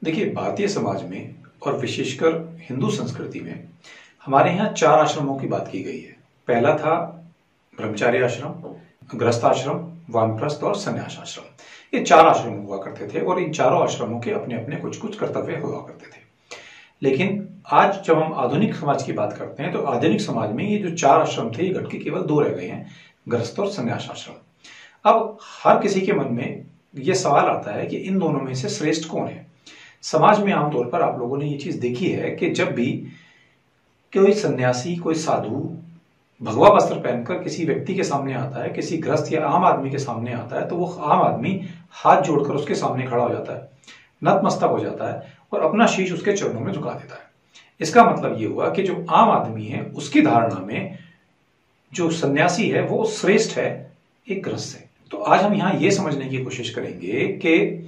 देखिए, भारतीय समाज में और विशेषकर हिंदू संस्कृति में हमारे यहाँ 4 आश्रमों की बात की गई है। पहला था ब्रह्मचार्य आश्रम, गृहस्थ आश्रम, वानप्रस्थ और संन्यास आश्रम। ये 4 आश्रम हुआ करते थे और इन चारों आश्रमों के अपने अपने कुछ कुछ कर्तव्य हुआ करते थे। लेकिन आज जब हम आधुनिक समाज की बात करते हैं तो आधुनिक समाज में ये जो 4 आश्रम थे, ये घट के केवल 2 रह गए हैं, गृहस्थ और संन्यास आश्रम। अब हर किसी के मन में यह सवाल आता है कि इन दोनों में से श्रेष्ठ कौन है। समाज में आमतौर पर आप लोगों ने ये चीज देखी है कि जब भी कोई सन्यासी, कोई साधु भगवा वस्त्र पहनकर किसी व्यक्ति के सामने आता है, किसी गृहस्थ या आम आदमी के सामने आता है, तो वो आम आदमी हाथ जोड़कर उसके सामने खड़ा हो जाता है, नतमस्तक हो जाता है और अपना शीश उसके चरणों में झुका देता है। इसका मतलब ये हुआ कि जो आम आदमी है उसकी धारणा में जो सन्यासी है वो श्रेष्ठ है एक गृहस्थ से। तो आज हम यहां ये समझने की कोशिश करेंगे कि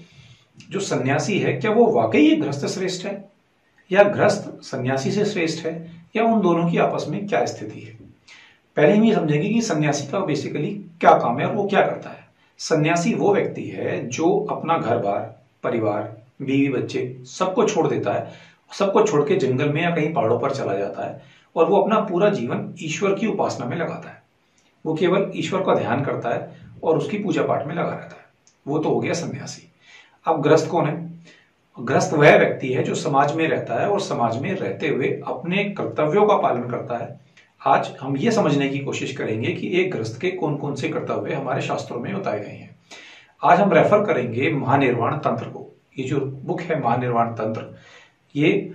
जो सन्यासी है क्या वो वाकई एक गृहस्थ श्रेष्ठ है या गृहस्थ सन्यासी से श्रेष्ठ है, या उन दोनों की आपस में क्या स्थिति है। पहले हम ये समझेंगे कि सन्यासी का बेसिकली क्या काम है और वो क्या करता है। सन्यासी वो व्यक्ति है जो अपना घर बार, परिवार, बीवी बच्चे सबको छोड़ देता है, सबको छोड़ के जंगल में या कहीं पहाड़ों पर चला जाता है और वो अपना पूरा जीवन ईश्वर की उपासना में लगाता है। वो केवल ईश्वर का ध्यान करता है और उसकी पूजा पाठ में लगा रहता है। वो तो हो गया सन्यासी। अब गृहस्थ कौन है? गृहस्थ वह व्यक्ति है जो समाज में रहता है और समाज में रहते हुए अपने कर्तव्यों का पालन करता है। आज हम ये समझने की कोशिश करेंगे कि एक गृहस्थ के कौन कौन से कर्तव्य हमारे शास्त्रों में बताए गए हैं। आज हम रेफर करेंगे महानिर्वाण तंत्र को। ये जो बुक है महानिर्वाण तंत्र, ये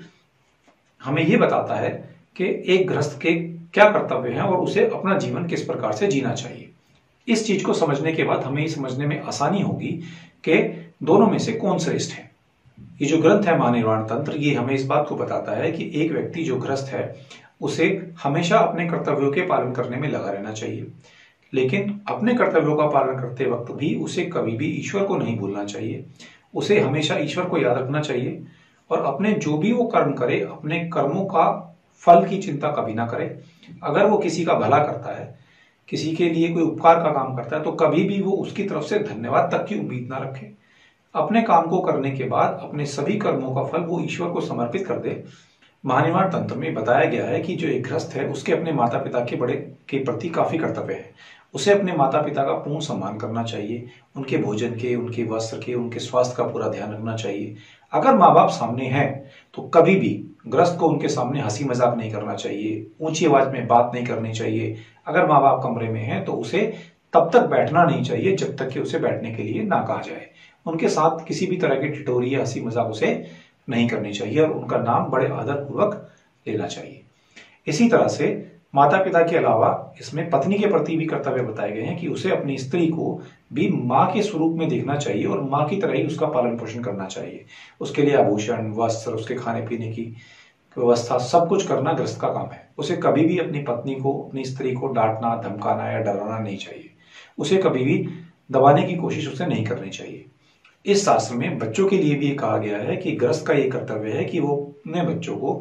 हमें ये बताता है कि एक गृहस्थ के क्या कर्तव्य हैं और उसे अपना जीवन किस प्रकार से जीना चाहिए। इस चीज को समझने के बाद हमें ये समझने में आसानी होगी कि दोनों में से कौन श्रेष्ठ है। ये जो ग्रंथ है महानिर्वाण तंत्र, ये हमें इस बात को बताता है कि एक व्यक्ति जो गृहस्थ है उसे हमेशा अपने कर्तव्यों के पालन करने में लगा रहना चाहिए, लेकिन अपने कर्तव्यों का पालन करते वक्त भी उसे कभी भी ईश्वर को नहीं भूलना चाहिए। उसे हमेशा ईश्वर को याद रखना चाहिए और अपने जो भी वो कर्म करे, अपने कर्मों का फल की चिंता कभी ना करे। अगर वो किसी का भला करता है, किसी के लिए कोई उपकार का काम करता है, तो कभी भी वो उसकी तरफ से धन्यवाद तक की उम्मीद ना रखे। अपने काम को करने के बाद अपने सभी कर्मों का फल वो ईश्वर को समर्पित कर दे। महानिर्वाण तंत्र में बताया गया है कि जो एक गृहस्थ है उसके अपने माता पिता के बड़े के प्रति काफी कर्तव्य है। उसे अपने माता पिता का पूर्ण सम्मान करना चाहिए, उनके भोजन के, उनके वस्त्र के, उनके स्वास्थ्य का पूरा ध्यान रखना चाहिए। अगर माँ बाप सामने हैं तो कभी भी गृहस्थ को उनके सामने हंसी मजाक नहीं करना चाहिए, ऊंची आवाज में बात नहीं करनी चाहिए। अगर माँ बाप कमरे में हैं तो उसे तब तक बैठना नहीं चाहिए जब तक कि उसे बैठने के लिए ना कहा जाए। उनके साथ किसी भी तरह की ठिठोरी या हंसी मजाक उसे नहीं करनी चाहिए और उनका नाम बड़े आदर पूर्वक लेना चाहिए। इसी तरह से माता पिता के अलावा इसमें पत्नी के प्रति भी कर्तव्य बताए गए हैं कि उसे अपनी स्त्री को भी माँ के स्वरूप में देखना चाहिए और माँ की तरह ही उसका पालन पोषण करना चाहिए। उसके लिए आभूषण, वस्त्र, उसके खाने पीने की व्यवस्था, सब कुछ करना गृहस्थ का काम है। उसे कभी भी अपनी पत्नी को, अपनी स्त्री को डांटना, धमकाना या डराना नहीं चाहिए। उसे कभी भी दबाने की कोशिश उसे नहीं करनी चाहिए। इस शास्त्र में बच्चों के लिए भी कहा गया है कि गृहस्थ का ये कर्तव्य है कि वो अपने बच्चों को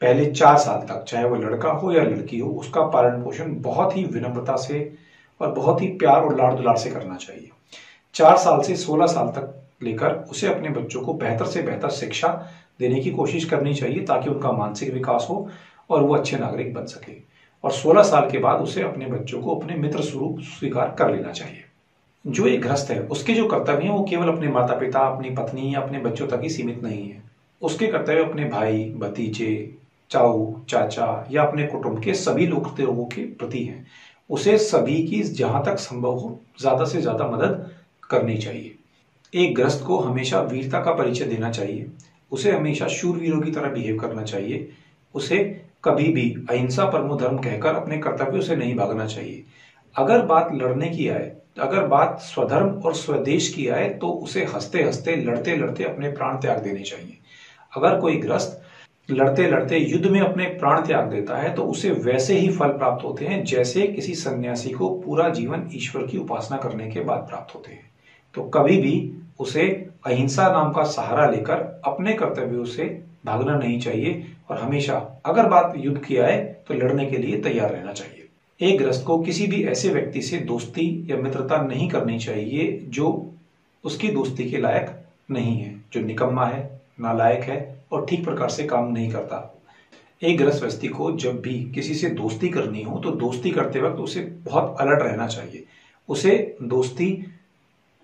पहले 4 साल तक, चाहे वो लड़का हो या लड़की हो, उसका पालन पोषण बहुत ही विनम्रता से और बहुत ही प्यार और लाड़ दुलार से करना चाहिए। 4 साल से 16 साल तक लेकर उसे अपने बच्चों को बेहतर से बेहतर शिक्षा देने की कोशिश करनी चाहिए ताकि उनका मानसिक विकास हो और वो अच्छे नागरिक बन सके। और 16 साल के बाद उसे अपने बच्चों को अपने मित्र स्वरूप स्वीकार कर लेना चाहिए। जो एक गृहस्थ है उसके जो कर्तव्य हैं वो केवल अपने माता पिता, अपनी पत्नी या अपने बच्चों तक ही सीमित नहीं है। उसके कर्तव्य अपने भाई, भतीजे, चाऊ, चाचा या अपने कुटुंब के सभी लोगों के प्रति हैं। उसे सभी की जहां तक संभव हो ज्यादा से ज्यादा मदद करनी चाहिए। एक गृहस्थ को हमेशा वीरता का परिचय देना चाहिए। उसे हमेशा शूरवीरों की तरह बिहेव करना चाहिए। उसे कभी भी अहिंसा परमो धर्म कहकर अपने कर्तव्यों से नहीं भागना चाहिए। अगर बात लड़ने की आए, अगर बात स्वधर्म और स्वदेश की आए, तो उसे हंसते हंसते, लड़ते लड़ते अपने प्राण त्याग देने चाहिए। अगर कोई गृहस्थ लड़ते लड़ते युद्ध में अपने प्राण त्याग देता है तो उसे वैसे ही फल प्राप्त होते हैं जैसे किसी सन्यासी को पूरा जीवन ईश्वर की उपासना करने के बाद प्राप्त होते हैं। तो कभी भी उसे अहिंसा नाम का सहारा लेकर अपने कर्तव्यों से भागना नहीं चाहिए और हमेशा अगर बात युद्ध की आए तो लड़ने के लिए तैयार रहना चाहिए। एक गृहस्थ को किसी भी ऐसे व्यक्ति से दोस्ती या मित्रता नहीं करनी चाहिए जो उसकी दोस्ती के लायक नहीं है, जो निकम्मा है, नालायक है और ठीक प्रकार से काम नहीं करता। एक गृहस्थ व्यक्ति को जब भी किसी से दोस्ती करनी हो तो दोस्ती करते वक्त उसे बहुत अलर्ट रहना चाहिए। उसे दोस्ती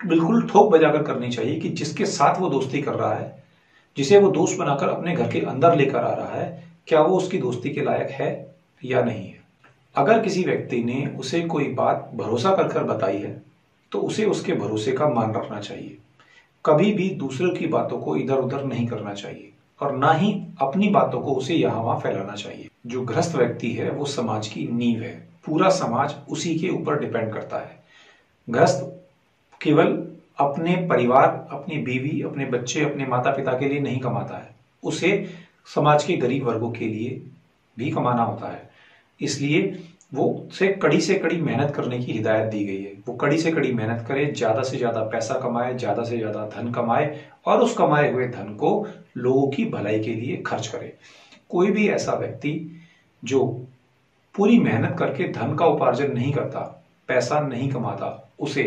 बिल्कुल ठोक बजाकर करनी चाहिए कि जिसके साथ वो दोस्ती कर रहा है, जिसे वो दोस्त बनाकर अपने घर के अंदर लेकर आ रहा है, क्या वो उसकी दोस्ती के लायक है या नहीं है। अगर किसी व्यक्ति ने उसे कोई बात भरोसा कर कर बताई है तो उसे उसके भरोसे का मान रखना चाहिए। कभी भी दूसरों की बातों को इधर उधर नहीं करना चाहिए और ना ही अपनी बातों को उसे यहाँ वहां फैलाना चाहिए। जो गृहस्थ व्यक्ति है वो समाज की नींव है, पूरा समाज उसी के ऊपर डिपेंड करता है। गृहस्थ केवल अपने परिवार, अपनी बीवी, अपने बच्चे, अपने माता पिता के लिए नहीं कमाता है, उसे समाज के गरीब वर्गों के लिए भी कमाना होता है। इसलिए वो से कड़ी मेहनत करने की हिदायत दी गई है। वो कड़ी से कड़ी मेहनत करे, ज्यादा से ज्यादा पैसा कमाए, ज्यादा से ज्यादा धन कमाए और उस कमाए हुए धन को लोगों की भलाई के लिए खर्च करे। कोई भी ऐसा व्यक्ति जो पूरी मेहनत करके धन का उपार्जन नहीं करता, पैसा नहीं कमाता, उसे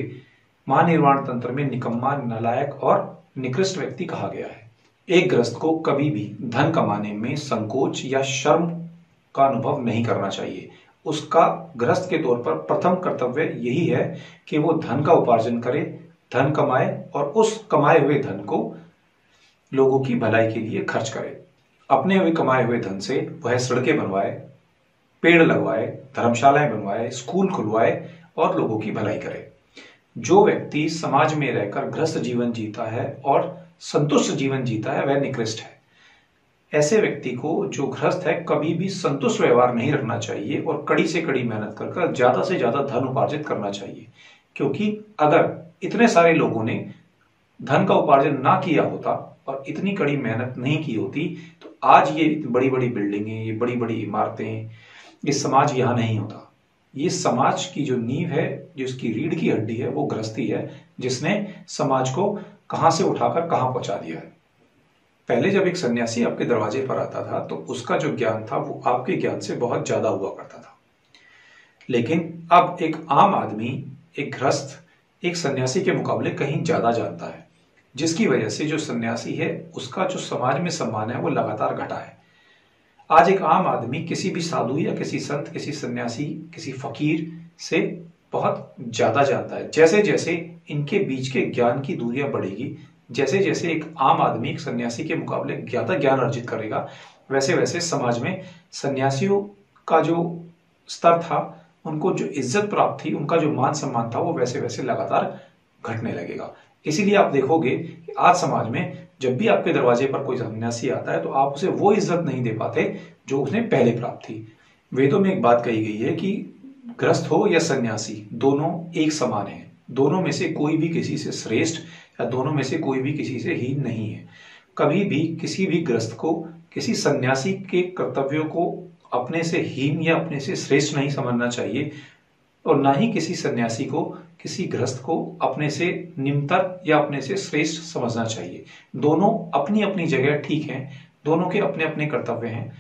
महानिर्वाण तंत्र में निकम्मा, नालायक और निकृष्ट व्यक्ति कहा गया है। एक गृहस्थ को कभी भी धन कमाने में संकोच या शर्म का अनुभव नहीं करना चाहिए। उसका गृहस्थ के तौर पर प्रथम कर्तव्य यही है कि वो धन का उपार्जन करे, धन कमाए और उस कमाए हुए धन को लोगों की भलाई के लिए खर्च करे। अपने हुए कमाए हुए धन से वह सड़कें बनवाए, पेड़ लगवाए, धर्मशालाएं बनवाए, स्कूल खुलवाए और लोगों की भलाई करे। जो व्यक्ति समाज में रहकर गृहस्थ जीवन जीता है और संतुष्ट जीवन जीता है वह निकृष्ट है। ऐसे व्यक्ति को जो गृहस्थ है कभी भी संतुष्ट व्यवहार नहीं रखना चाहिए और कड़ी से कड़ी मेहनत कर ज्यादा से ज्यादा धन उपार्जित करना चाहिए। क्योंकि अगर इतने सारे लोगों ने धन का उपार्जन ना किया होता और इतनी कड़ी मेहनत नहीं की होती तो आज ये बड़ी बड़ी बिल्डिंगें, ये बड़ी बड़ी इमारतें, ये समाज यहां नहीं होता। ये समाज की जो नींव है, जिसकी रीढ़ की हड्डी है, वो गृहस्थी है, जिसने समाज को कहां से उठाकर कहां पहुंचा दिया है। पहले जब एक सन्यासी आपके दरवाजे पर आता था तो उसका जो ज्ञान था वो आपके ज्ञान से बहुत ज्यादा हुआ करता था। लेकिन अब एक आम आदमी, एक गृहस्थ एक सन्यासी के मुकाबले कहीं ज्यादा जानता है, जिसकी वजह से जो सन्यासी है उसका जो समाज में सम्मान है वो लगातार घटा है। आज एक आम आदमी किसी भी साधु या किसी संत, किसी सन्यासी, किसी फकीर से बहुत ज्यादा जानता है। जैसे जैसे इनके बीच के ज्ञान की दूरियां बढ़ेगी, जैसे जैसे एक आम आदमी एक सन्यासी के मुकाबले ज्यादा ज्ञान अर्जित करेगा, वैसे वैसे समाज में सन्यासियों का जो स्तर था, उनको जो इज्जत प्राप्त थी, उनका जो मान सम्मान था, वो वैसे वैसे लगातार घटने लगेगा। इसीलिए आप देखोगे कि आज समाज में जब भी आपके दरवाजे पर कोई सन्यासी आता है तो आप उसे वो इज्जत नहीं दे पाते जो उसने पहले प्राप्त थी। वेदों में एक बात कही गई है कि गृहस्थ हो या सन्यासी, दोनों एक समान है। दोनों में से कोई भी किसी से श्रेष्ठ या दोनों में से कोई भी किसी से हीन नहीं है। कभी भी किसी भी गृहस्थ को किसी सन्यासी के कर्तव्यों को अपने से हीन या अपने से श्रेष्ठ नहीं समझना चाहिए और ना ही किसी सन्यासी को, किसी गृहस्थ को अपने से निम्नतर या अपने से श्रेष्ठ समझना चाहिए। दोनों अपनी अपनी जगह ठीक हैं, दोनों के अपने अपने कर्तव्य हैं।